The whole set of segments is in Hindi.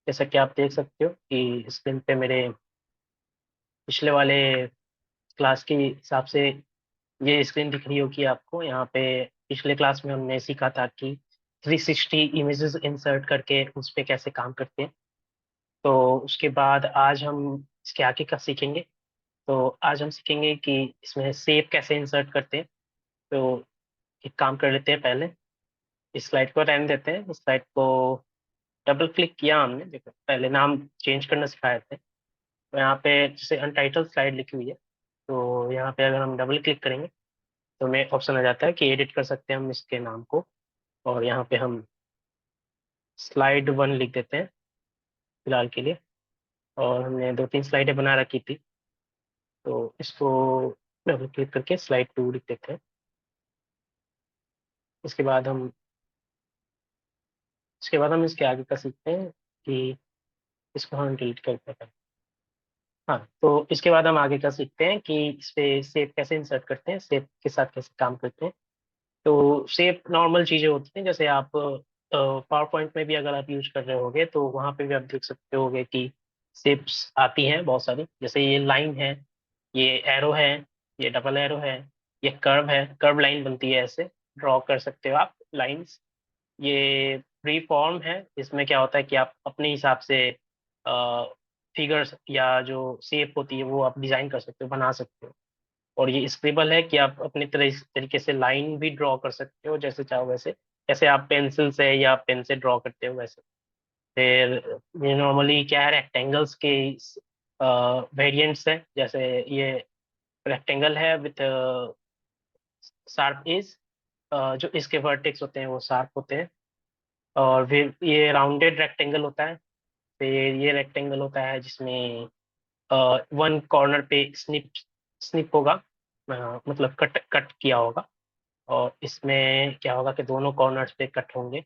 जैसा कि आप देख सकते हो कि स्क्रीन पे मेरे पिछले वाले क्लास के हिसाब से ये स्क्रीन दिख रही होगी आपको। यहाँ पे पिछले क्लास में हमने सीखा था कि 360 इमेजेस इंसर्ट करके उस पे कैसे काम करते हैं। तो उसके बाद आज हम इसके आगे का सीखेंगे। तो आज हम सीखेंगे कि इसमें शेप कैसे इंसर्ट करते हैं। तो एक काम कर लेते हैं, पहले इस स्लाइड को रहने देते हैं। इस स्लाइड को डबल क्लिक किया हमने, देखो पहले नाम चेंज करना सिखाए थे। तो यहाँ पे जैसे अनटाइटल स्लाइड लिखी हुई है, तो यहाँ पे अगर हम डबल क्लिक करेंगे तो हमें ऑप्शन आ जाता है कि एडिट कर सकते हैं हम इसके नाम को। और यहाँ पे हम स्लाइड 1 लिख देते हैं फिलहाल के लिए। और हमने 2-3 स्लाइडें बना रखी थी, तो इसको डबल क्लिक करके स्लाइड 2 लिख देते हैं। इसके बाद हम इसके आगे का सीखते हैं कि इसको हम डिलीट करते हैं। हाँ, तो इसके बाद हम आगे का सीखते हैं कि इस पे शेप कैसे इंसर्ट करते हैं, शेप के साथ कैसे काम करते हैं। तो शेप नॉर्मल चीजें होती हैं, जैसे आप पावर पॉइंट में भी अगर आप यूज कर रहे होगे तो वहां पे भी आप देख सकते होगे कि शेप्स आती हैं बहुत सारी। जैसे ये लाइन है, ये एरो है, ये डबल एरो है, ये कर्व है, कर्व लाइन बनती है, ऐसे ड्रॉ कर सकते हो आप लाइंस। ये फ्री फॉर्म है, इसमें क्या होता है कि आप अपने हिसाब से फिगर्स या जो शेप होती है वो आप डिजाइन कर सकते हो, बना सकते हो। और ये स्क्रिबल है कि आप अपने तरीके से लाइन भी ड्रॉ कर सकते हो जैसे चाहो वैसे, जैसे आप पेंसिल से या पेन से ड्रॉ करते हो वैसे। फिर ये नॉर्मली क्या है, रेक्टेंगल्स के वेरिएंट्स है। जैसे ये रेक्टेंगल है विथ शार्प एज, जो इसके वर्टेक्स होते हैं वो शार्प होते हैं। और फिर ये राउंडेड रेक्टेंगल होता है। फिर ये रेक्टेंगल होता है जिसमें वन कॉर्नर पे स्निप स्निप होगा, मतलब कट कट किया होगा। और इसमें क्या होगा कि दोनों कॉर्नर्स पे कट होंगे।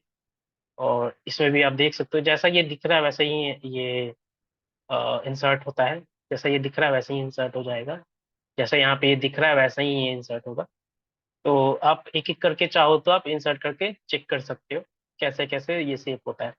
और इसमें भी आप देख सकते हो जैसा ये दिख रहा है वैसे ही ये इंसर्ट होता है। जैसा ये दिख रहा है वैसे ही इंसर्ट हो जाएगा, जैसा यहाँ पे ये दिख रहा है वैसा ही ये इंसर्ट होगा। तो आप एक एक करके चाहो तो आप इंसर्ट करके चेक कर सकते हो कैसे कैसे ये शेप होता है।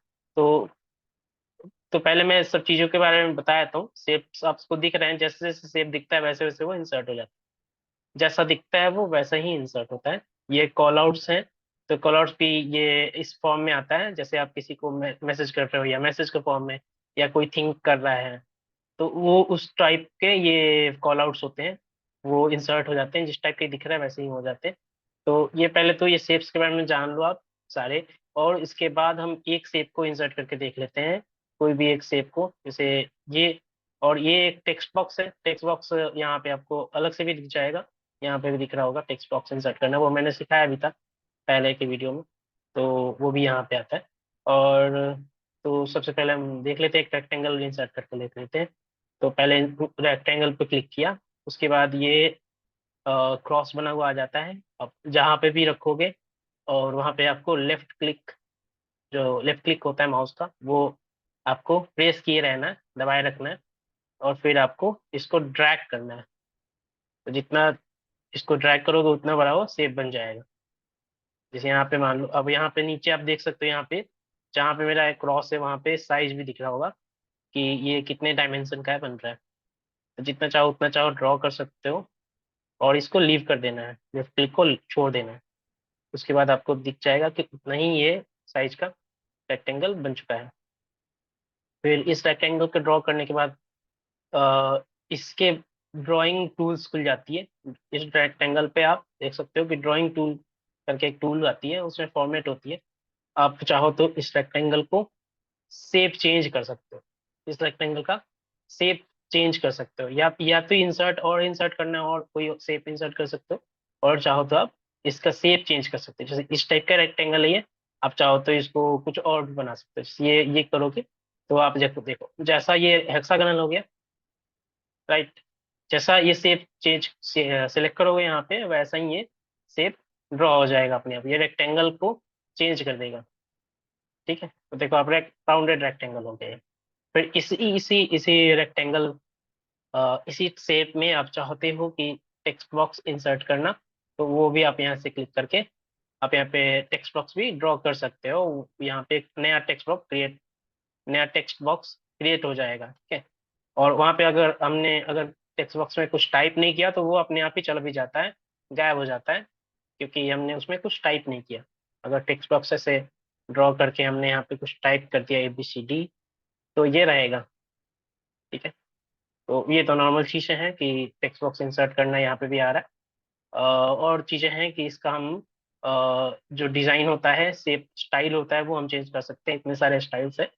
तो पहले मैं सब चीजों के बारे में बताया हूँ। शेप्स आपको दिख रहे हैं, जैसे जैसे शेप दिखता है वैसे वैसे वो इंसर्ट हो जाता है। जैसा दिखता है वो वैसा ही इंसर्ट होता है। ये कॉल आउट्स हैं। तो कॉल आउट्स भी ये इस फॉर्म में आता है, जैसे आप किसी को मैसेज कर रहे हो या मैसेज के फॉर्म में, या कोई थिंक कर रहा है, तो वो उस टाइप के ये कॉल आउट्स होते हैं। वो इंसर्ट हो जाते हैं, जिस टाइप के दिख रहा है वैसे ही हो जाते हैं। तो ये पहले तो ये शेप्स के बारे में जान लो आप सारे। और इसके बाद हम एक शेप को इंसर्ट करके देख लेते हैं, कोई भी एक शेप को, जैसे ये। और ये एक टेक्स्ट बॉक्स है। टेक्स्ट बॉक्स यहाँ पे आपको अलग से भी दिख जाएगा, यहाँ पे भी दिख रहा होगा टेक्स्ट बॉक्स इंसर्ट करना, वो मैंने सिखाया भी था पहले के वीडियो में। तो वो भी यहाँ पे आता है। और तो सबसे पहले हम देख लेते हैं, एक रेक्टेंगल इंसर्ट करके देख लेते हैं। तो पहले रेक्टेंगल पे क्लिक किया, उसके बाद ये क्रॉस बना हुआ आ जाता है। अब जहाँ पे भी रखोगे और वहाँ पे आपको लेफ्ट क्लिक, जो लेफ्ट क्लिक होता है माउस का, वो आपको प्रेस किए रहना है, दबाए रखना है। और फिर आपको इसको ड्रैग करना है। तो जितना इसको ड्रैग करोगे उतना बड़ा वो शेप बन जाएगा। जैसे यहाँ पे मान लो, अब यहाँ पे नीचे आप देख सकते हो, यहाँ पे जहाँ पे मेरा क्रॉस है वहाँ पे साइज भी दिख रहा होगा कि ये कितने डायमेंशन का है, बन रहा है। तो जितना चाहो उतना चाहो ड्रॉ कर सकते हो। और इसको लीव कर देना है, लेफ्ट क्लिक को छोड़ देना है। उसके बाद आपको दिख जाएगा कि उतना ही ये साइज का रेक्टेंगल बन चुका है। फिर इस रेक्टेंगल को ड्रॉ करने के बाद इसके ड्राइंग टूल्स खुल जाती है। इस रेक्टेंगल पे आप देख सकते हो कि ड्राइंग टूल करके एक टूल आती है, उसमें फॉर्मेट होती है। आप चाहो तो इस रेक्टेंगल को शेप चेंज कर सकते हो, इस रेक्टेंगल का शेप चेंज कर सकते हो, या तो इंसर्ट और इंसर्ट करना है और कोई शेप इंसर्ट कर सकते हो। और चाहो तो आप इसका शेप चेंज कर सकते हो, जैसे इस टाइप का रेक्टेंगल है ये। आप चाहो तो इसको कुछ और भी बना सकते हो। ये करोगे तो आप देखो देखो जैसा ये हेक्सागोनल हो गया, राइट। जैसा ये शेप चेंज सेलेक्ट करोगे यहाँ पे, वैसा ही ये शेप ड्रॉ हो जाएगा अपने आप, ये रेक्टेंगल को चेंज कर देगा। ठीक है, तो देखो आप राउंडेड रेक्टेंगल हो गए। फिर इसी इसी इसी रेक्टेंगल, इसी शेप में आप चाहते हो कि टेक्स्ट बॉक्स इंसर्ट करना, तो वो भी आप यहाँ से क्लिक करके आप यहाँ पे टेक्स्ट बॉक्स भी ड्रॉ कर सकते हो। यहाँ पे एक नया टेक्स्ट बॉक्स क्रिएट नया टेक्स्ट बॉक्स क्रिएट हो जाएगा, ठीक है। और वहाँ पे अगर टेक्स्ट बॉक्स में कुछ टाइप नहीं किया तो वो अपने आप ही चला भी जाता है, गायब हो जाता है, क्योंकि हमने उसमें कुछ टाइप नहीं किया। अगर टेक्स्ट बॉक्स से ड्रॉ करके हमने यहाँ पे कुछ टाइप कर दिया ABCD, तो ये रहेगा, ठीक है। तो ये तो नॉर्मल चीज़ें हैं कि टेक्स्ट बॉक्स इंसर्ट करना यहाँ पे भी आ रहा है। और चीज़ें हैं कि इसका हम जो डिज़ाइन होता है, शेप स्टाइल होता है, वो हम चेंज कर सकते हैं। इतने सारे स्टाइल्स है,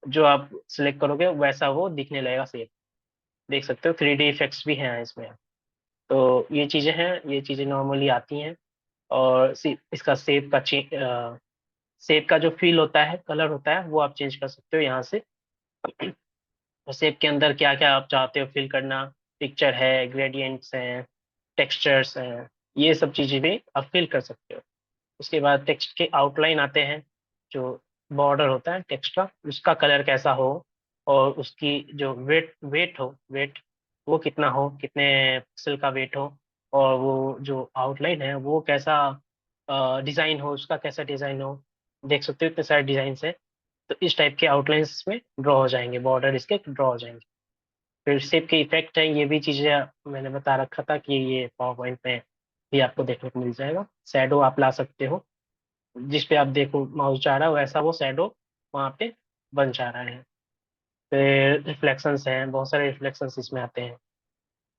जो आप सिलेक्ट करोगे वैसा वो दिखने लगेगा शेप। देख सकते हो 3D इफेक्ट्स भी हैं इसमें। तो ये चीज़ें हैं, ये चीज़ें नॉर्मली आती हैं। और इसका शेप का जो फील होता है, कलर होता है, वो आप चेंज कर सकते हो यहाँ से। और शेप के अंदर क्या क्या आप चाहते हो फिल करना, पिक्चर है, ग्रेडियंट्स हैं, टेक्सचर्स हैं, ये सब चीज़ें भी आप फिल कर सकते हो। उसके बाद टेक्स्ट के आउटलाइन आते हैं, जो बॉर्डर होता है टेक्स्ट का, उसका कलर कैसा हो, और उसकी जो वेट वो कितना हो, कितने पिक्सल का वेट हो, और वो जो आउटलाइन है वो कैसा डिज़ाइन हो, उसका कैसा डिज़ाइन हो। देख सकते हो इतने सारे डिज़ाइन है। तो इस टाइप के आउटलाइंस में ड्रॉ हो जाएंगे, बॉर्डर इसके ड्रॉ हो जाएंगे। फिर शेप के इफेक्ट है, ये भी चीज़ें मैंने बता रखा था कि ये पावर पॉइंट में भी आपको देखने को मिल जाएगा। शैडो आप ला सकते हो, जिस पे आप देखो माउस जा रहा है वैसा वो शैडो वहाँ पे बन जा रहा है। फिर रिफ्लेक्शंस हैं, बहुत सारे रिफ्लेक्शंस इसमें आते हैं,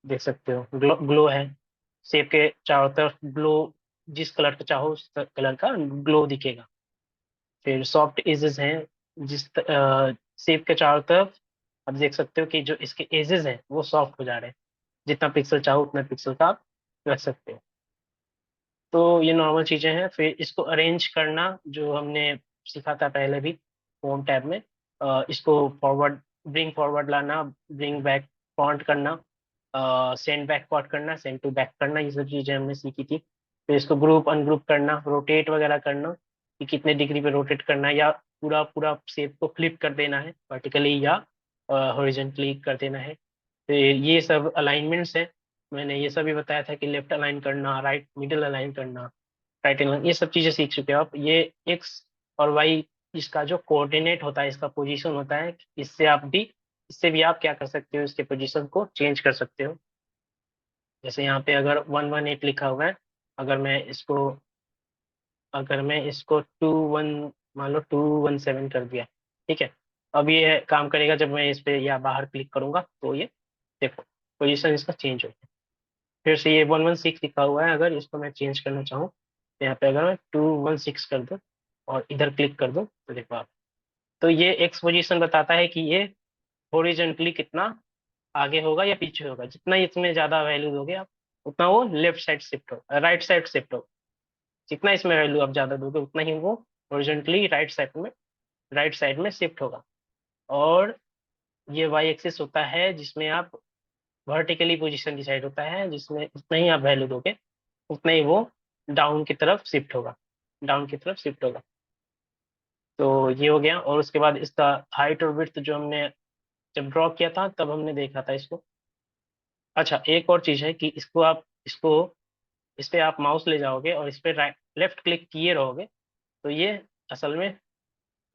देख सकते हो। ग्लो है, शेप के चारों तरफ ग्लो, जिस कलर का चाहो उस कलर का ग्लो दिखेगा। फिर सॉफ्ट एजेस हैं, शेप के चारों तरफ आप देख सकते हो कि जो इसके एजेस हैं वो सॉफ्ट हो जा रहे हैं। जितना पिक्सल चाहो उतना पिक्सल का आप रख सकते हो। तो ये नॉर्मल चीज़ें हैं। फिर इसको अरेंज करना जो हमने सीखा था पहले भी होम टैब में, इसको ब्रिंग फॉरवर्ड लाना, ब्रिंग बैक फॉन्ट करना, सेंड बैकवर्ड करना, सेंड टू बैक करना, ये सब चीज़ें हमने सीखी थी। फिर इसको ग्रुप अनग्रुप करना, रोटेट वगैरह करना, कि कितने डिग्री पे रोटेट करना है, या पूरा पूरा शेप को फ्लिप कर देना है वर्टिकली या हॉरिजॉन्टली कर देना है। फिर ये सब अलाइनमेंट्स हैं, मैंने ये सब भी बताया था कि लेफ्ट अलाइन करना, राइट मिडिल अलाइन करना, राइट अलाइन, ये सब चीज़ें सीख चुके हो आप। ये एक्स और वाई, इसका जो कोऑर्डिनेट होता है, इसका पोजीशन होता है, इससे भी आप क्या कर सकते हो, इसके पोजीशन को चेंज कर सकते हो। जैसे यहाँ पे अगर 118 लिखा हुआ है, अगर मैं इसको अगर मैं इसको 21, मान लो 217 कर दिया, ठीक है। अब ये काम करेगा जब मैं इस पे या बाहर क्लिक करूंगा, तो ये देखो पोजीशन इसका चेंज हो गया। फिर से ये 116 लिखा हुआ है, अगर इसको मैं चेंज करना चाहूँ तो यहाँ पे अगर मैं 216 कर दूँ और इधर क्लिक कर दूँ, तो देखो आप, तो ये एक्स पोजीशन बताता है कि ये हॉरिजॉन्टली कितना आगे होगा या पीछे होगा। जितना इसमें ज्यादा वैल्यू दोगे आप, उतना वो लेफ्ट साइड शिफ्ट हो, राइट साइड शिफ्ट हो। जितना इसमें वैल्यू आप ज्यादा दोगे उतना ही वो हॉरिजॉन्टली राइट साइड में शिफ्ट होगा। और ये वाई एक्सिस होता है जिसमें आप वर्टिकली पोजीशन डिसाइड होता है, जिसमें जितना ही आप वैल्यू दोगे उतना ही वो डाउन की तरफ शिफ्ट होगा, डाउन की तरफ शिफ्ट होगा। तो ये हो गया। और उसके बाद इसका हाइट और विड्थ जो हमने जब ड्रॉ किया था तब हमने देखा था इसको। अच्छा, एक और चीज़ है कि इस पे आप माउस ले जाओगे और इस पे राइट लेफ्ट क्लिक किए रहोगे, तो ये असल में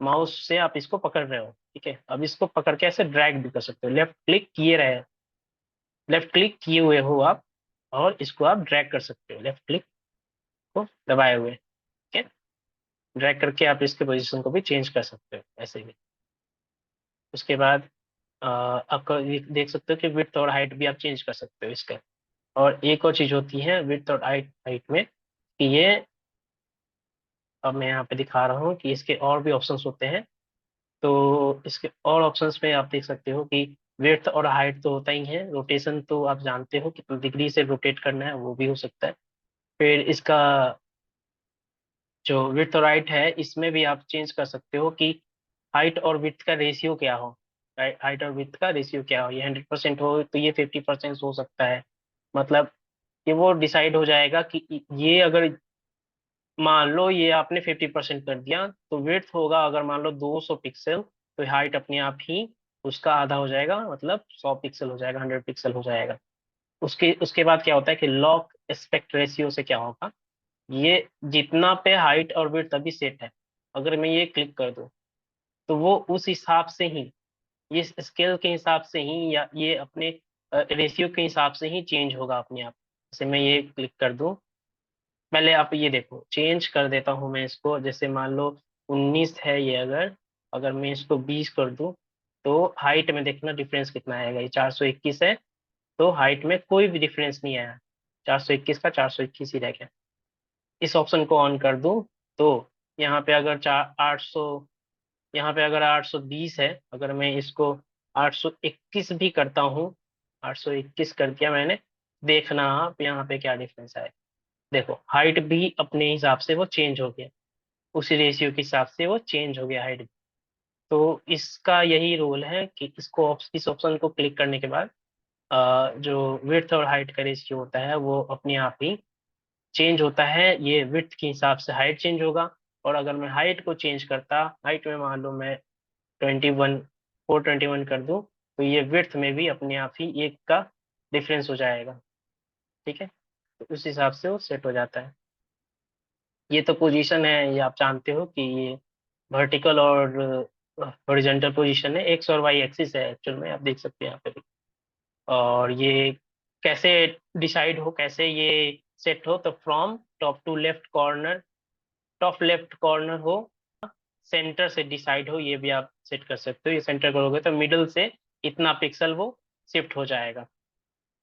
माउस से आप इसको पकड़ रहे हो, ठीक है। अब इसको पकड़ के ऐसे ड्रैग भी कर सकते हो, लेफ्ट क्लिक किए हुए हो आप, और इसको आप ड्रैग कर सकते हो लेफ्ट क्लिक को दबाए हुए, ठीक है। ड्रैग करके आप इसके पोजीशन को भी चेंज कर सकते हो ऐसे भी। उसके बाद आपका ये देख सकते हो कि विड्थ और हाइट भी आप चेंज कर सकते हो इसका। और एक और चीज होती है विड्थ और हाइट हाइट में, कि ये, अब मैं यहाँ पे दिखा रहा हूँ कि इसके और भी ऑप्शंस होते हैं। तो इसके और ऑप्शंस में आप देख सकते हो कि विड्थ और हाइट तो होता ही है, रोटेशन तो आप जानते हो कितनी डिग्री से रोटेट करना है, वो भी हो सकता है। फिर इसका जो विड्थ और हाइट है, इसमें भी आप चेंज कर सकते हो कि हाइट और विड्थ का रेशियो क्या हो। हाइट और विड्थ का रेशियो क्या हो, ये 100% हो तो ये 50% हो सकता है। मतलब कि वो डिसाइड हो जाएगा कि ये अगर मान लो ये आपने 50% कर दिया, तो विड्थ होगा अगर मान लो 200 पिक्सल, तो हाइट अपने आप ही उसका आधा हो जाएगा, मतलब 100 पिक्सल हो जाएगा, 100 पिक्सल हो जाएगा। उसके उसके बाद क्या होता है कि लॉग एस्पेक्ट रेशियो से क्या होगा, ये जितना पे हाइट और विड्थ अभी सेट है, अगर मैं ये क्लिक कर दूं, तो वो उस हिसाब से ही, ये स्केल के हिसाब से ही, या ये अपने रेशियो के हिसाब से ही चेंज होगा अपने आप। जैसे मैं ये क्लिक कर दूं, पहले आप ये देखो, चेंज कर देता हूं मैं इसको। जैसे मान लो 19 है ये, अगर अगर मैं इसको 20 कर दूं, तो हाइट में देखना डिफरेंस कितना आएगा। ये 421 है, तो हाइट में कोई भी डिफरेंस नहीं आया, 421 का 421 ही रह गया। इस ऑप्शन को ऑन कर दूं, तो यहाँ पे अगर 800, यहाँ पे अगर 820 है, अगर मैं इसको 821 भी करता हूँ, 821 कर दिया मैंने, देखना आप यहाँ पे क्या डिफरेंस आए। देखो हाइट भी अपने हिसाब से वो चेंज हो गया, उसी रेशियो के हिसाब से वो चेंज हो गया हाइट। तो इसका यही रोल है कि इसको, इस ऑप्शन को क्लिक करने के बाद जो विड्थ और हाइट का रेशियो होता है वो अपने आप ही चेंज होता है। ये विड्थ के हिसाब से हाइट चेंज होगा, और अगर मैं हाइट को चेंज करता, हाइट में मान लो मैं 21, 421 कर दूं, तो ये विड्थ में भी अपने आप ही एक का डिफरेंस हो जाएगा। ठीक है, तो उस हिसाब से वो सेट हो जाता है। ये तो पोजीशन है, ये आप जानते हो कि ये वर्टिकल और हॉरिजॉन्टल पोजीशन है, एक्स और वाई एक्सिस है एक्चुअल में, आप देख सकते हैं यहाँ पे भी। और ये कैसे डिसाइड हो, कैसे ये सेट हो, तो from top to left corner, top left corner हो, सेंटर से डिसाइड हो, ये भी आप सेट कर सकते हो। ये सेंटर करोगे तो मिडल से इतना पिक्सल वो शिफ्ट हो जाएगा,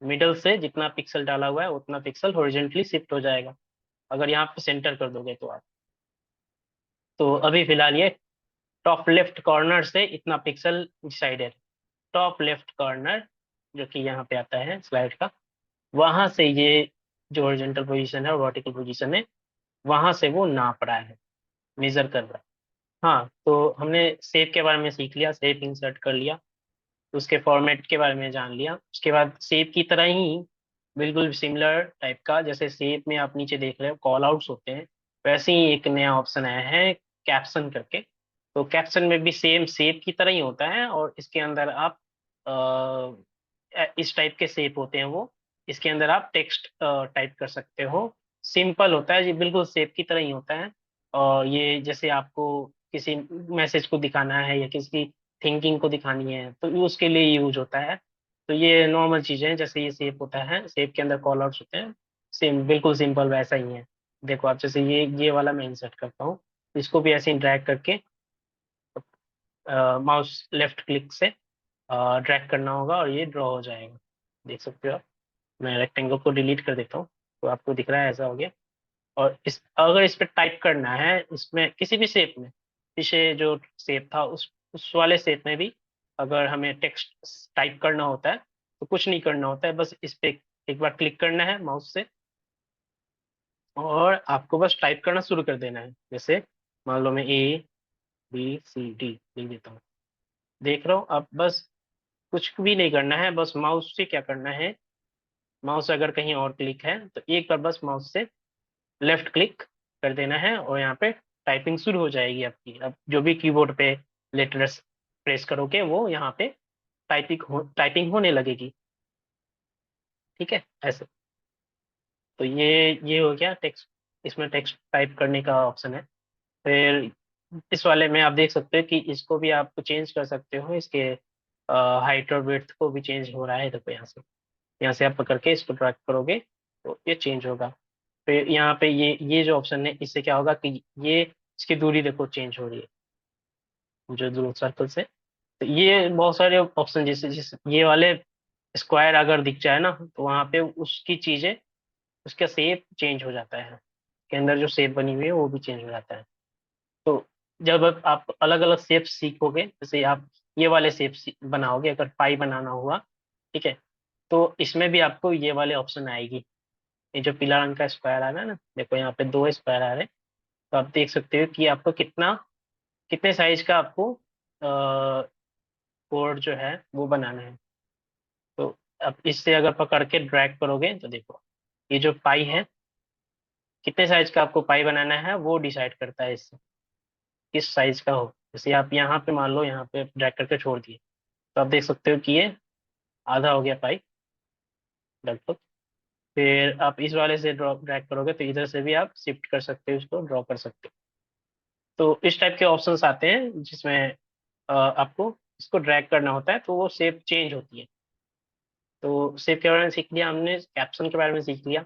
मिडल से जितना पिक्सल डाला हुआ है उतना पिक्सल हॉरिजॉन्टली शिफ्ट हो जाएगा, अगर यहाँ पे सेंटर कर दोगे तो आप। तो अभी फिलहाल ये टॉप लेफ्ट कॉर्नर से इतना pixel decided, top left corner जो कि यहाँ पे आता है स्लाइड का, वहां से ये जो हॉरिजॉन्टल पोजीशन है और वर्टिकल पोजीशन है, वहां से वो नाप रहा है, मेजर कर रहा है। हाँ, तो हमने शेप के बारे में सीख लिया, शेप इंसर्ट कर लिया, उसके फॉर्मेट के बारे में जान लिया। उसके बाद शेप की तरह ही बिल्कुल सिमिलर टाइप का, जैसे शेप में आप नीचे देख रहे हो कॉल आउट्स होते हैं, वैसे ही एक नया ऑप्शन आया है कैप्शन करके। तो कैप्शन में भी सेम शेप की तरह ही होता है, और इसके अंदर आप इस टाइप के शेप होते हैं वो, इसके अंदर आप टेक्स्ट टाइप कर सकते हो। सिंपल होता है जी, बिल्कुल शेप की तरह ही होता है। और ये जैसे आपको किसी मैसेज को दिखाना है या किसी थिंकिंग को दिखानी है, तो उसके लिए यूज होता है। तो ये नॉर्मल चीजें हैं, जैसे ये शेप होता है, शेप के अंदर कॉल आउट्स होते हैं, सेम बिल्कुल सिंपल वैसा ही है। देखो आप, जैसे ये वाला मैं इंसर्ट करता हूँ, इसको भी ऐसे ही ड्रैग करके माउस लेफ्ट क्लिक से ड्रैग करना होगा और ये ड्रॉ हो जाएगा, देख सकते हो आप। मैं रेक्टेंगल को डिलीट कर देता हूँ, तो आपको दिख रहा है ऐसा हो गया। और इस, अगर इस पे टाइप करना है, इसमें किसी भी शेप में, पीछे जो शेप था उस वाले शेप में भी अगर हमें टेक्स्ट टाइप करना होता है, तो कुछ नहीं करना होता है, बस इस पे एक बार क्लिक करना है माउस से, और आपको बस टाइप करना शुरू कर देना है। जैसे मान लो मैं ABCD लिख देता हूँ, देख रहा हूँ। अब बस कुछ भी नहीं करना है, बस माउस से क्या करना है, माउस अगर कहीं और क्लिक है तो एक बार बस माउस से लेफ्ट क्लिक कर देना है, और यहाँ पे टाइपिंग शुरू हो जाएगी आपकी। अब जो भी कीबोर्ड पे लेटर्स प्रेस करोगे वो यहाँ पे टाइपिंग होने लगेगी। ठीक है, ऐसे। तो ये हो गया टेक्स्ट, इसमें टेक्स्ट टाइप करने का ऑप्शन है। फिर इस वाले में आप देख सकते हो कि इसको भी आप चेंज कर सकते हो, इसके हाइट और विड्थ को भी चेंज हो रहा है। देखो यहाँ से आप पकड़ के इसको ड्रैग करोगे तो ये चेंज होगा। फिर यहाँ पे ये जो ऑप्शन है, इससे क्या होगा कि ये इसकी दूरी देखो चेंज हो रही है, जो दूर सर्कल से। तो ये बहुत सारे ऑप्शन, जैसे जिस ये वाले स्क्वायर अगर दिख जाए ना, तो वहाँ पे उसकी चीजें, उसका शेप चेंज हो जाता है, के अंदर जो शेप बनी हुई है वो भी चेंज हो जाता है। तो जब आप अलग अलग शेप सीखोगे, जैसे आप ये वाले शेप बनाओगे, अगर पाई बनाना हुआ, ठीक है, तो इसमें भी आपको ये वाले ऑप्शन आएगी। ये जो पीला रंग का स्क्वायर आ रहा है ना, देखो यहाँ पे दो स्क्वायर आ रहे हैं, तो आप देख सकते हो कि आपको कितने साइज का आपको कोड जो है वो बनाना है। तो अब इससे अगर पकड़ के ड्रैग करोगे तो देखो, ये जो पाई है, कितने साइज का आपको पाई बनाना है वो डिसाइड करता है इससे, किस साइज का हो। जैसे आप यहाँ पे मान लो, यहाँ पे ड्रैग करके छोड़ दिए, तो आप देख सकते हो कि ये आधा हो गया पाई लगभग। फिर आप इस वाले से ड्रॉ ड्रैग करोगे तो इधर से भी आप शिफ्ट कर सकते हो, इसको ड्रॉ कर सकते हो। तो इस टाइप के ऑप्शंस आते हैं जिसमें आपको इसको ड्रैग करना होता है तो वो शेप चेंज होती है। तो शेप के बारे में सीख लिया हमने, कैप्शन के बारे में सीख लिया।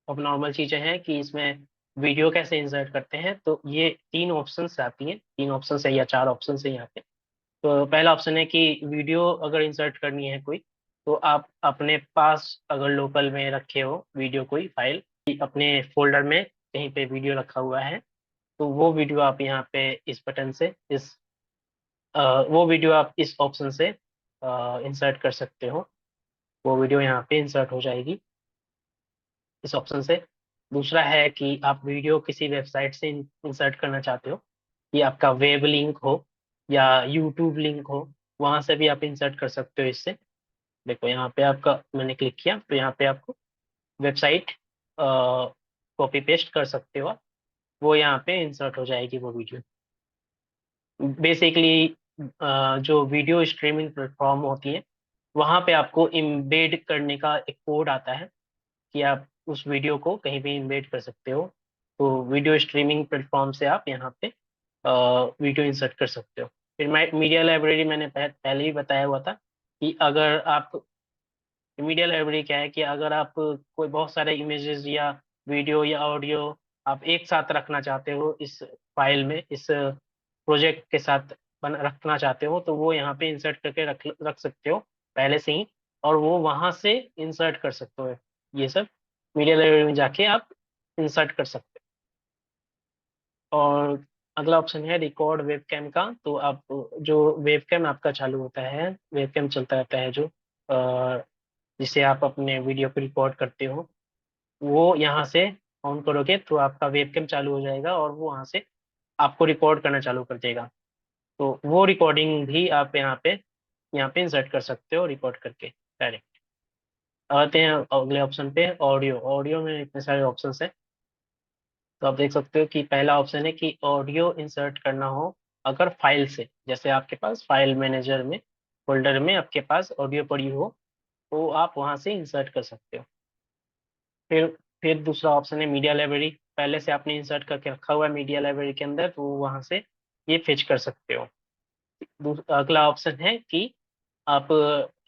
अब नॉर्मल चीजें हैं कि इसमें वीडियो कैसे इंसर्ट करते हैं। तो ये 3 ऑप्शंस आती हैं, 3 ऑप्शन है या 4 ऑप्शन है यहाँ पे। तो पहला ऑप्शन है कि वीडियो अगर इंसर्ट करनी है कोई, तो आप अपने पास अगर लोकल में रखे हो वीडियो कोई फाइल, अपने फोल्डर में कहीं पे वीडियो रखा हुआ है, तो वो वीडियो आप यहाँ पे इस बटन से वो वीडियो आप इस ऑप्शन से इंसर्ट कर सकते हो। वो वीडियो यहाँ पे इंसर्ट हो जाएगी इस ऑप्शन से। दूसरा है कि आप वीडियो किसी वेबसाइट से इंसर्ट करना चाहते हो, कि आपका वेब लिंक हो या यूट्यूब लिंक हो, वहां से भी आप इंसर्ट कर सकते हो इससे। देखो यहाँ पे आपका, मैंने क्लिक किया तो यहाँ पे आपको वेबसाइट कॉपी पेस्ट कर सकते हो आप, वो यहाँ पे इंसर्ट हो जाएगी वो वीडियो। बेसिकली जो वीडियो स्ट्रीमिंग प्लेटफॉर्म होती है, वहां पे आपको इम्बेड करने का एक कोड आता है कि आप उस वीडियो को कहीं भी इम्बेड कर सकते हो। तो वीडियो स्ट्रीमिंग प्लेटफॉर्म से आप यहाँ पे वीडियो इंसर्ट कर सकते हो। फिर मीडिया लाइब्रेरी मैंने पहले ही बताया हुआ था कि अगर आप, मीडिया लाइब्रेरी क्या है कि अगर आप कोई बहुत सारे इमेजेस या वीडियो या ऑडियो आप एक साथ रखना चाहते हो इस फाइल में, इस प्रोजेक्ट के साथ रखना चाहते हो, तो वो यहाँ पे इंसर्ट करके रख रख सकते हो पहले से ही, और वो वहां से इंसर्ट कर सकते हो। ये सब मीडिया लाइब्रेरी में जाके आप इंसर्ट कर सकते हो। और अगला ऑप्शन है रिकॉर्ड वेबकैम का। तो आप जो वेबकैम आपका चालू होता है, वेबकैम चलता रहता है जो जिसे आप अपने वीडियो को रिकॉर्ड करते हो, वो यहाँ से ऑन करोगे तो आपका वेबकैम चालू हो जाएगा और वो वहाँ से आपको रिकॉर्ड करना चालू कर देगा। तो वो रिकॉर्डिंग भी आप यहाँ पे इंसर्ट कर सकते हो रिकॉर्ड करके डायरेक्ट। आते हैं अगले ऑप्शन पे, ऑडियो। ऑडियो में इतने सारे ऑप्शन है। तो आप देख सकते हो कि पहला ऑप्शन है कि ऑडियो इंसर्ट करना हो अगर फाइल से, जैसे आपके पास फाइल मैनेजर में फोल्डर में आपके पास ऑडियो पड़ी हो, तो आप वहां से इंसर्ट कर सकते हो। फिर फिर दूसरा ऑप्शन है मीडिया लाइब्रेरी। पहले से आपने इंसर्ट करके रखा हुआ है मीडिया लाइब्रेरी के अंदर, तो वहां से ये फेच कर सकते हो। अगला ऑप्शन है कि आप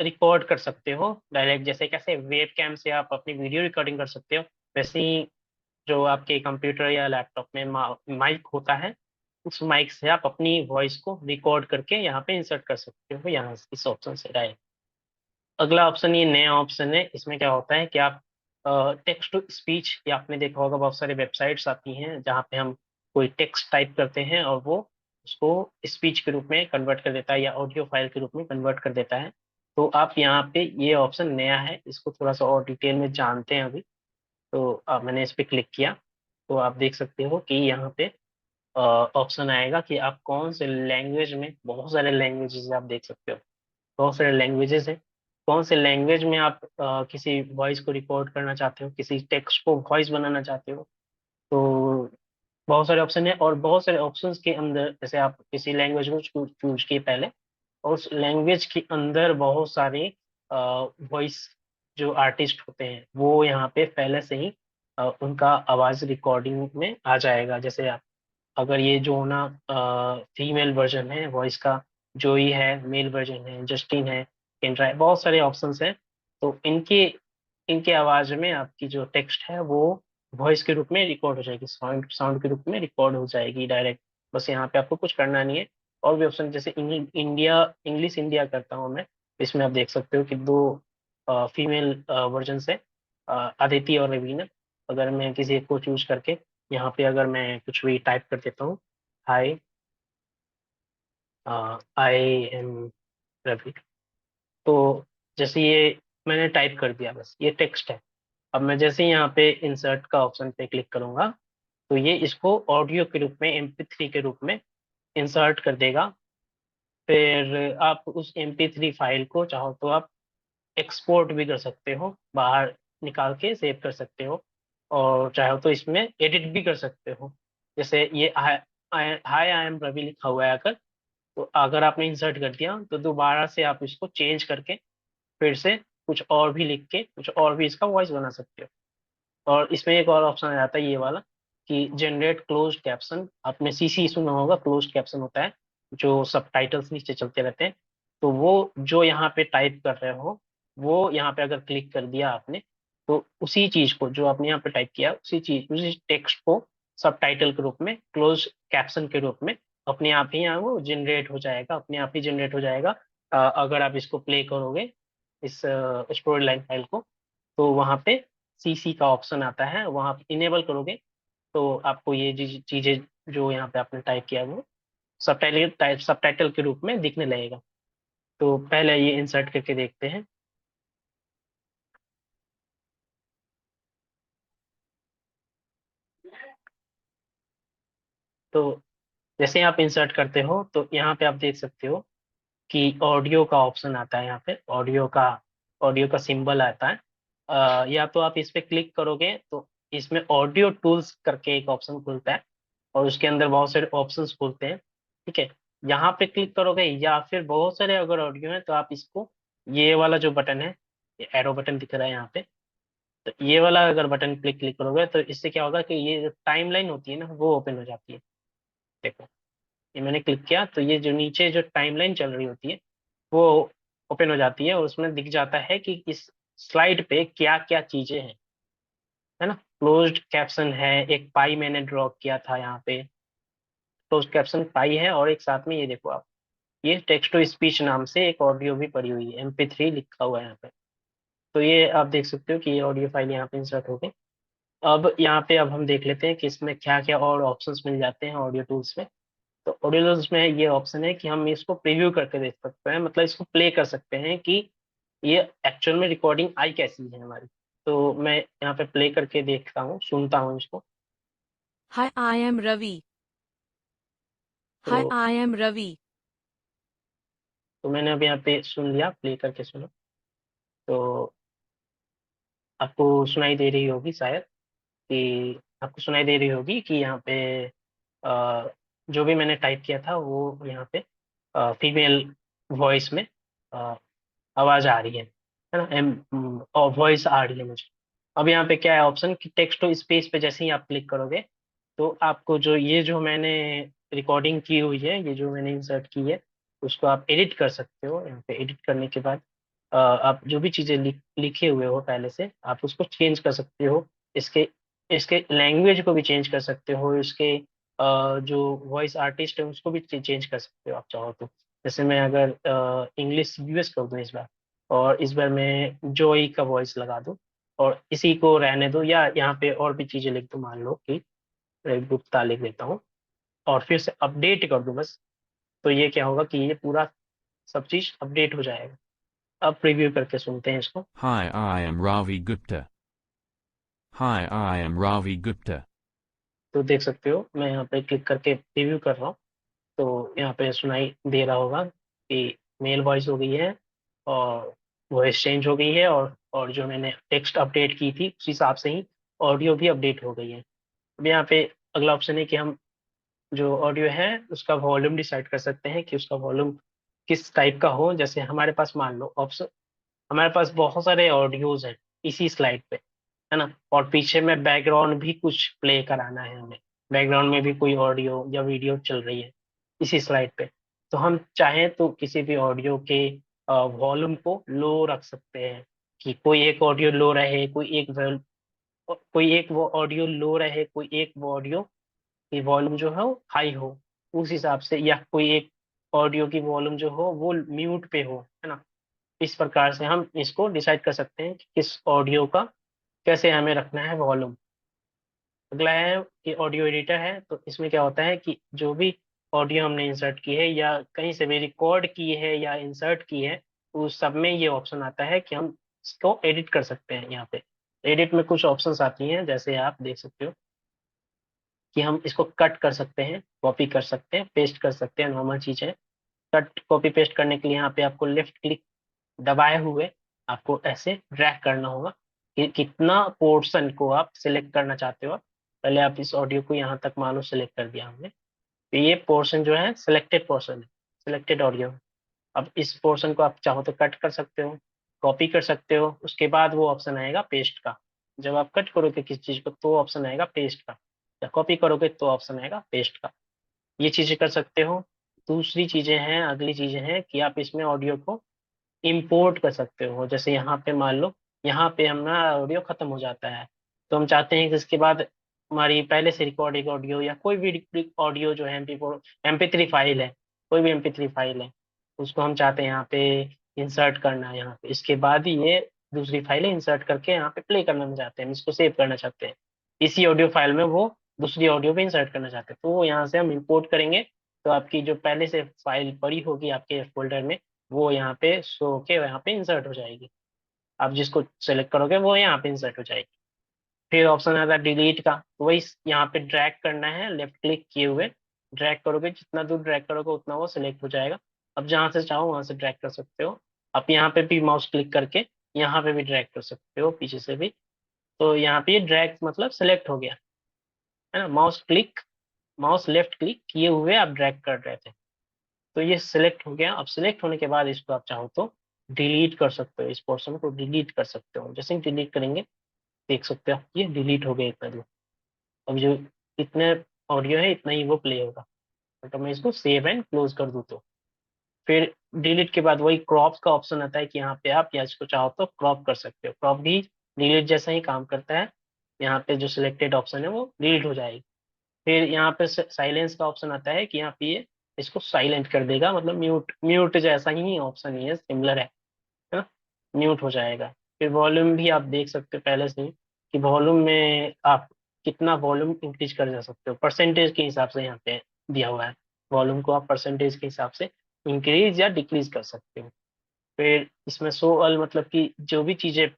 रिकॉर्ड कर सकते हो डायरेक्ट, जैसे कैसे वेब कैम से आप अपनी वीडियो रिकॉर्डिंग कर सकते हो, वैसे ही जो आपके कंप्यूटर या लैपटॉप में माइक होता है, उस माइक से आप अपनी वॉइस को रिकॉर्ड करके यहाँ पे इंसर्ट कर सकते हो, यहाँ इस ऑप्शन से डायरेक्ट। अगला ऑप्शन ये नया ऑप्शन है। इसमें क्या होता है कि आप टेक्स्ट टू स्पीच, या आपने देखा होगा बहुत सारे वेबसाइट्स आती हैं जहाँ पे हम कोई टेक्स्ट टाइप करते हैं और वो उसको स्पीच के रूप में कन्वर्ट कर देता है या ऑडियो फाइल के रूप में कन्वर्ट कर देता है। तो आप यहाँ पे, ये ऑप्शन नया है, इसको थोड़ा सा और डिटेल में जानते हैं अभी। तो मैंने इस पर क्लिक किया तो आप देख सकते हो कि यहाँ पे ऑप्शन आएगा कि आप कौन से लैंग्वेज में, बहुत सारे लैंग्वेजेस आप देख सकते हो, बहुत सारे लैंग्वेजेस हैं, कौन से लैंग्वेज में आप किसी वॉइस को रिकॉर्ड करना चाहते हो, किसी टेक्स्ट को वॉइस बनाना चाहते हो। तो बहुत सारे ऑप्शन है, और बहुत सारे ऑप्शंस के अंदर जैसे आप किसी लैंग्वेज को चूज किए पहले, और उस लैंग्वेज के अंदर बहुत सारे वॉइस जो आर्टिस्ट होते हैं वो यहाँ पे पहले से ही उनका आवाज रिकॉर्डिंग में आ जाएगा। जैसे आप, अगर ये जो ना फीमेल वर्जन है वॉइस का, जोई है, मेल वर्जन है, जस्टिन है, केंड्रा है, बहुत सारे ऑप्शंस हैं। तो इनके इनके आवाज में आपकी जो टेक्स्ट है वो वॉइस के रूप में रिकॉर्ड हो जाएगी, साउंड साउंड के रूप में रिकॉर्ड हो जाएगी डायरेक्ट। बस यहाँ पे आपको कुछ करना नहीं है। और भी ऑप्शन जैसे इंडिया, इंग्लिश इंडिया करता हूँ मैं, इसमें आप देख सकते हो कि 2 फीमेल वर्जन है, अदिति और रवीना। अगर मैं किसी एक को चूज करके यहाँ पे अगर मैं कुछ भी टाइप कर देता हूँ, हाय आई एम रवि, तो जैसे ये मैंने टाइप कर दिया, बस ये टेक्स्ट है। अब मैं जैसे ही यहाँ पे इंसर्ट का ऑप्शन पे क्लिक करूंगा, तो ये इसको ऑडियो के रूप में, MP3 के रूप में इंसर्ट कर देगा। फिर आप उस MP3 फाइल को चाहो तो आप एक्सपोर्ट भी कर सकते हो, बाहर निकाल के सेव कर सकते हो, और चाहो तो इसमें एडिट भी कर सकते हो। जैसे ये हाय हाय आई एम रवि लिखा हुआ है, अगर तो अगर आपने इंसर्ट कर दिया तो दोबारा से आप इसको चेंज करके फिर से कुछ और भी लिख के कुछ और भी इसका वॉइस बना सकते हो। और इसमें एक और ऑप्शन आ जाता है ये वाला, कि जनरेट क्लोज्ड कैप्शन। आपने CC सुना होगा, क्लोज्ड कैप्शन होता है। जो सबटाइटल्स नीचे चलते रहते हैं, तो वो जो यहाँ पे टाइप कर रहे हो, वो यहाँ पे अगर क्लिक कर दिया आपने, तो उसी चीज को जो आपने यहाँ पे टाइप किया, उसी टेक्स्ट को सबटाइटल के रूप में, क्लोज कैप्शन के रूप में अपने आप ही यहाँ वो जनरेट हो जाएगा, अपने आप ही जनरेट हो जाएगा। अगर आप इसको प्ले करोगे, इस स्टोरी लाइन फाइल को, तो वहाँ पे सीसी का ऑप्शन आता है, वहाँ पे इनेबल करोगे तो आपको ये चीजें जो यहाँ पे आपने टाइप किया वो सबटाइटल के रूप में दिखने लगेगा। तो पहले ये इंसर्ट करके देखते हैं। तो जैसे आप इंसर्ट करते हो तो यहाँ पे आप देख सकते हो कि ऑडियो का ऑप्शन आता है, यहाँ पे ऑडियो का सिंबल आता है। या तो आप इस पे क्लिक करोगे तो इसमें ऑडियो टूल्स करके एक ऑप्शन खुलता है, और उसके अंदर बहुत सारे ऑप्शंस खुलते हैं। ठीक है, यहाँ पे क्लिक करोगे, या फिर बहुत सारे अगर ऑडियो है तो आप इसको, ये वाला जो बटन है, ये एरो बटन दिख रहा है यहाँ पे, तो ये वाला अगर बटन क्लिक क्लिक करोगे तो इससे क्या होगा कि ये जो टाइमलाइन होती है ना वो ओपन हो जाती है। देखो, ये मैंने क्लिक किया तो ये जो नीचे जो टाइमलाइन चल रही होती है वो ओपन हो जाती है, और उसमें दिख जाता है कि इस स्लाइड पे क्या क्या चीजें हैं, है ना। क्लोज्ड कैप्शन है, एक पाई मैंने ड्रॉ किया था यहाँ पे, क्लोज्ड कैप्शन पाई है, और एक साथ में ये देखो आप, ये टेक्स्ट टू स्पीच नाम से एक ऑडियो भी पड़ी हुई है, MP3 लिखा हुआ है यहाँ पे। तो ये आप देख सकते हो कि ये ऑडियो फाइल यहाँ पे इंसर्ट हो गई। अब यहाँ पे अब हम देख लेते हैं कि इसमें क्या क्या और ऑप्शंस मिल जाते हैं ऑडियो टूल्स में। तो ऑडियो टूल्स में ये ऑप्शन है कि हम इसको प्रीव्यू करके देख सकते हैं, मतलब इसको प्ले कर सकते हैं कि ये एक्चुअल में रिकॉर्डिंग आई कैसी है हमारी। तो मैं यहाँ पे प्ले करके देखता हूँ, सुनता हूँ इसको। Hi, I am Ravi. Hi, तो I am Ravi. मैंने अब यहाँ पे सुन लिया, प्ले करके सुना। तो आपको सुनाई दे रही होगी शायद, कि आपको सुनाई दे रही होगी कि यहाँ पे अ, जो भी मैंने टाइप किया था वो यहाँ पे फीमेल वॉइस में अ, आवाज आ रही है ना, एम और वॉइस आ रही है मुझे। अब यहाँ पे क्या है ऑप्शन कि टेक्स्ट टू स्पेस पे जैसे ही आप क्लिक करोगे तो आपको जो ये जो मैंने रिकॉर्डिंग की हुई है, ये जो मैंने इंसर्ट की है, उसको आप एडिट कर सकते हो। यहाँ पे एडिट करने के बाद आप जो भी चीजें लिखे हुए हो पहले से, आप उसको चेंज कर सकते हो। इसके इसके लैंग्वेज को भी चेंज कर सकते हो, इसके जो वॉइस आर्टिस्ट है उसको भी चेंज कर सकते हो आप चाहो तो। जैसे मैं अगर इंग्लिश यूएस कर दूं इस बार, और इस बार मैं जोई का वॉइस लगा दूं, और इसी को रहने दूं, या यहाँ पे और भी चीजें लिख दूं, मान लो कि गुप्ता लिख देता हूँ, और फिर से अपडेट कर दूं बस, तो ये क्या होगा कि ये पूरा सब चीज अपडेट हो जाएगा। अब प्रीव्यू करके सुनते हैं इसको। Hi, I am Ravi Gupta. Hi, I am Ravi Gupta. तो देख सकते हो मैं यहाँ पे क्लिक करके प्रीव्यू कर रहा हूँ, तो यहाँ पे सुनाई दे रहा होगा कि मेल वॉइस हो गई है, और वॉइस चेंज हो गई है, और जो मैंने टेक्स्ट अपडेट की थी उस हिसाब से ही ऑडियो भी अपडेट हो गई है। अब यहाँ पे अगला ऑप्शन है कि हम जो ऑडियो है उसका वॉल्यूम डिसाइड कर सकते हैं कि उसका वॉल्यूम किस टाइप का हो। जैसे हमारे पास मान लो ऑप्शन, हमारे पास बहुत सारे ऑडियोज हैं इसी स्लाइड पे, है ना, और पीछे में बैकग्राउंड भी कुछ प्ले कराना है हमें, बैकग्राउंड में भी कोई ऑडियो या वीडियो चल रही है इसी स्लाइड पे। तो हम चाहें तो किसी भी ऑडियो के वॉल्यूम को लो रख सकते हैं, कि कोई एक ऑडियो लो रहे, कोई एक वो ऑडियो लो रहे, कोई एक वो ऑडियो की वॉल्यूम जो है वो हाई हो, उस हिसाब से, या कोई एक ऑडियो की वॉल्यूम जो हो वो म्यूट पे हो, है ना। इस प्रकार से हम इसको डिसाइड कर सकते हैं कि किस ऑडियो का कैसे हमें रखना है वॉल्यूम। अगला है कि ऑडियो एडिटर है, तो इसमें क्या होता है कि जो भी ऑडियो हमने इंसर्ट की है या कहीं से भी रिकॉर्ड की है या इंसर्ट की है, उस सब में ये ऑप्शन आता है कि हम इसको एडिट कर सकते हैं। यहाँ पे एडिट में कुछ ऑप्शंस आती हैं, जैसे आप देख सकते हो कि हम इसको कट कर सकते हैं, कॉपी कर सकते हैं, पेस्ट कर सकते हैं, नॉर्मल चीज है। कट कॉपी पेस्ट करने के लिए यहाँ पे आपको लेफ्ट क्लिक दबाए हुए आपको ऐसे ड्रैग करना होगा कि कितना पोर्शन को आप सिलेक्ट करना चाहते हो। पहले आप इस ऑडियो को यहाँ तक मानो सिलेक्ट कर दिया हमने, तो ये पोर्शन जो है सिलेक्टेड पोर्शन है, सिलेक्टेड ऑडियो। अब इस पोर्शन को आप चाहो तो कट कर सकते हो, कॉपी कर सकते हो, उसके बाद वो ऑप्शन आएगा पेस्ट का। जब आप कट करोगे किसी चीज को तो ऑप्शन आएगा पेस्ट का, या कॉपी करोगे तो ऑप्शन आएगा पेस्ट का। ये चीजें कर सकते हो। दूसरी चीजें हैं, अगली चीजें हैं कि आप इसमें ऑडियो को इंपोर्ट कर सकते हो। जैसे यहाँ पे मान लो, यहाँ पे हमारा ऑडियो खत्म हो जाता है, तो हम चाहते हैं कि इसके बाद हमारी पहले से रिकॉर्डिंग ऑडियो या कोई भी ऑडियो जो है MP3 फाइल है, कोई भी MP3 फाइल है, उसको हम चाहते हैं यहाँ पे इंसर्ट करना है। यहाँ पे इसके बाद ही ये दूसरी फाइलें इंसर्ट करके यहाँ पे प्ले करना चाहते हैं, हम इसको सेव करना चाहते हैं, इसी ऑडियो फाइल में वो दूसरी ऑडियो पे इंसर्ट करना चाहते हैं, तो वो यहाँ से हम इंपोर्ट करेंगे। तो आपकी जो पहले से फाइल पड़ी होगी आपके फोल्डर में, वो यहाँ पे शो होके यहाँ पे इंसर्ट हो जाएगी। आप जिसको सेलेक्ट करोगे वो यहाँ पे इंसर्ट हो जाएगी। फिर ऑप्शन आता है डिलीट का, तो वही यहाँ पे ड्रैग करना है, लेफ्ट क्लिक किए हुए ड्रैग करोगे, जितना दूर ड्रैग करोगे उतना वो सिलेक्ट हो जाएगा। अब जहाँ से चाहो वहां से ड्रैग कर सकते हो। आप यहाँ पे भी माउस क्लिक करके यहाँ पे भी ड्रैग कर सकते हो, पीछे से भी। तो यहाँ पे ड्रैग मतलब सिलेक्ट हो गया, है ना। माउस लेफ्ट क्लिक किए हुए आप ड्रैग कर रहे थे, तो ये सिलेक्ट हो गया। अब सिलेक्ट होने के बाद इसको आप चाहो तो डिलीट कर सकते हो, इस पोर्शन को डिलीट कर सकते हो। जैसे ही डिलीट करेंगे देख सकते हो ये डिलीट हो गया इतना दूर। अब जो इतने ऑडियो है इतना ही वो प्ले होगा। तो मैं इसको सेव एंड क्लोज कर दूँ, तो फिर डिलीट के बाद वही क्रॉप का ऑप्शन आता है कि यहाँ पे आप या इसको चाहो तो क्रॉप कर सकते हो। क्रॉप भी डिलीट जैसा ही काम करता है, यहाँ पे जो सिलेक्टेड ऑप्शन है वो डिलीट हो जाएगी। फिर यहाँ पे साइलेंस का ऑप्शन आता है कि यहाँ पे ये इसको साइलेंट कर देगा, मतलब म्यूट म्यूट जैसा ही ऑप्शन ही है, सिमिलर है ना, म्यूट हो जाएगा। फिर वॉल्यूम भी आप देख सकते हो पहले से ही कि वॉल्यूम में आप कितना वॉल्यूम इंक्रीज कर जा सकते हो, परसेंटेज के हिसाब से यहाँ पे दिया हुआ है। वॉल्यूम को आप परसेंटेज के हिसाब से इंक्रीज या डिक्रीज कर सकते हो। फिर इसमें शो ऑल, मतलब कि जो भी चीजें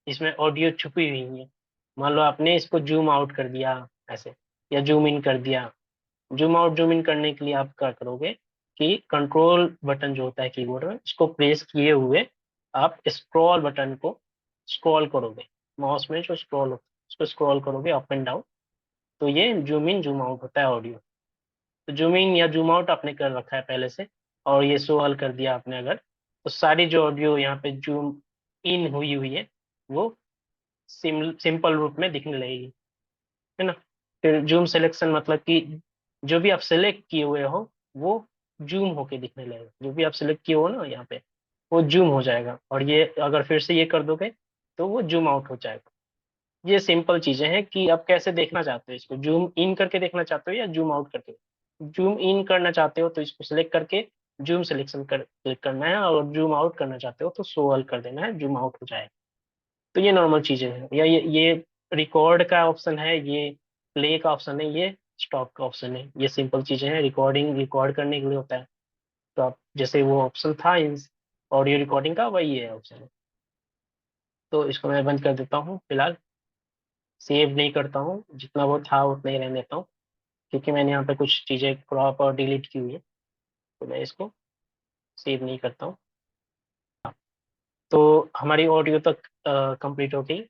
इसमें ऑडियो छुपी हुई है, मान लो आपने इसको जूम आउट कर दिया ऐसे, या जूम इन कर दिया। जूम आउट जूम इन करने के लिए आप क्या करोगे कि कंट्रोल बटन जो होता है कीबोर्ड में, उसको प्रेस किए हुए आप स्क्रॉल बटन को स्क्रॉल करोगे, माउस में जो स्क्रॉल होता है उसको स्क्रॉल करोगे अप एंड डाउन, तो ये जूम इन जूम आउट होता है ऑडियो। तो जूम इन या जूम आउट आपने कर रखा है पहले से, और ये शो ऑल कर दिया आपने अगर, तो सारी जो ऑडियो यहाँ पे जूम इन हुई हुई है वो सिंपल रूप में दिखने लगेगी, है ना। फिर जूम सिलेक्शन, मतलब कि जो भी आप सेलेक्ट किए हुए हो वो जूम होके दिखने लगेगा। जो भी आप सेलेक्ट किए हो ना यहाँ पे, वो जूम हो जाएगा, और ये अगर फिर से ये कर दोगे तो वो जूम आउट हो जाएगा। ये सिंपल चीजें हैं कि आप कैसे देखना चाहते हो इसको, जूम इन करके देखना चाहते हो या जूम आउट करके। जूम इन करना चाहते हो तो इसको सिलेक्ट करके जूम सिलेक्शन कर क्लिक करना है, और जूम आउट करना चाहते हो तो शो ऑल कर देना है, जूम आउट हो जाएगा। तो ये नॉर्मल चीजें हैं, या ये रिकॉर्ड का ऑप्शन है, ये प्ले का ऑप्शन है, ये स्टॉप का ऑप्शन है। ये सिंपल चीजें हैं, रिकॉर्डिंग रिकॉर्ड करने के लिए होता है। तो आप जैसे वो ऑप्शन था ऑडियो रिकॉर्डिंग का, वही है ऑप्शन है। तो इसको मैं बंद कर देता हूँ फिलहाल, सेव नहीं करता हूँ, जितना वो था उतना ही रहने देता हूँ, क्योंकि मैंने यहाँ पे कुछ चीजें क्रॉप और डिलीट की हुई है, तो मैं इसको सेव नहीं करता हूँ। तो हमारी ऑडियो तक कंप्लीट हो गई।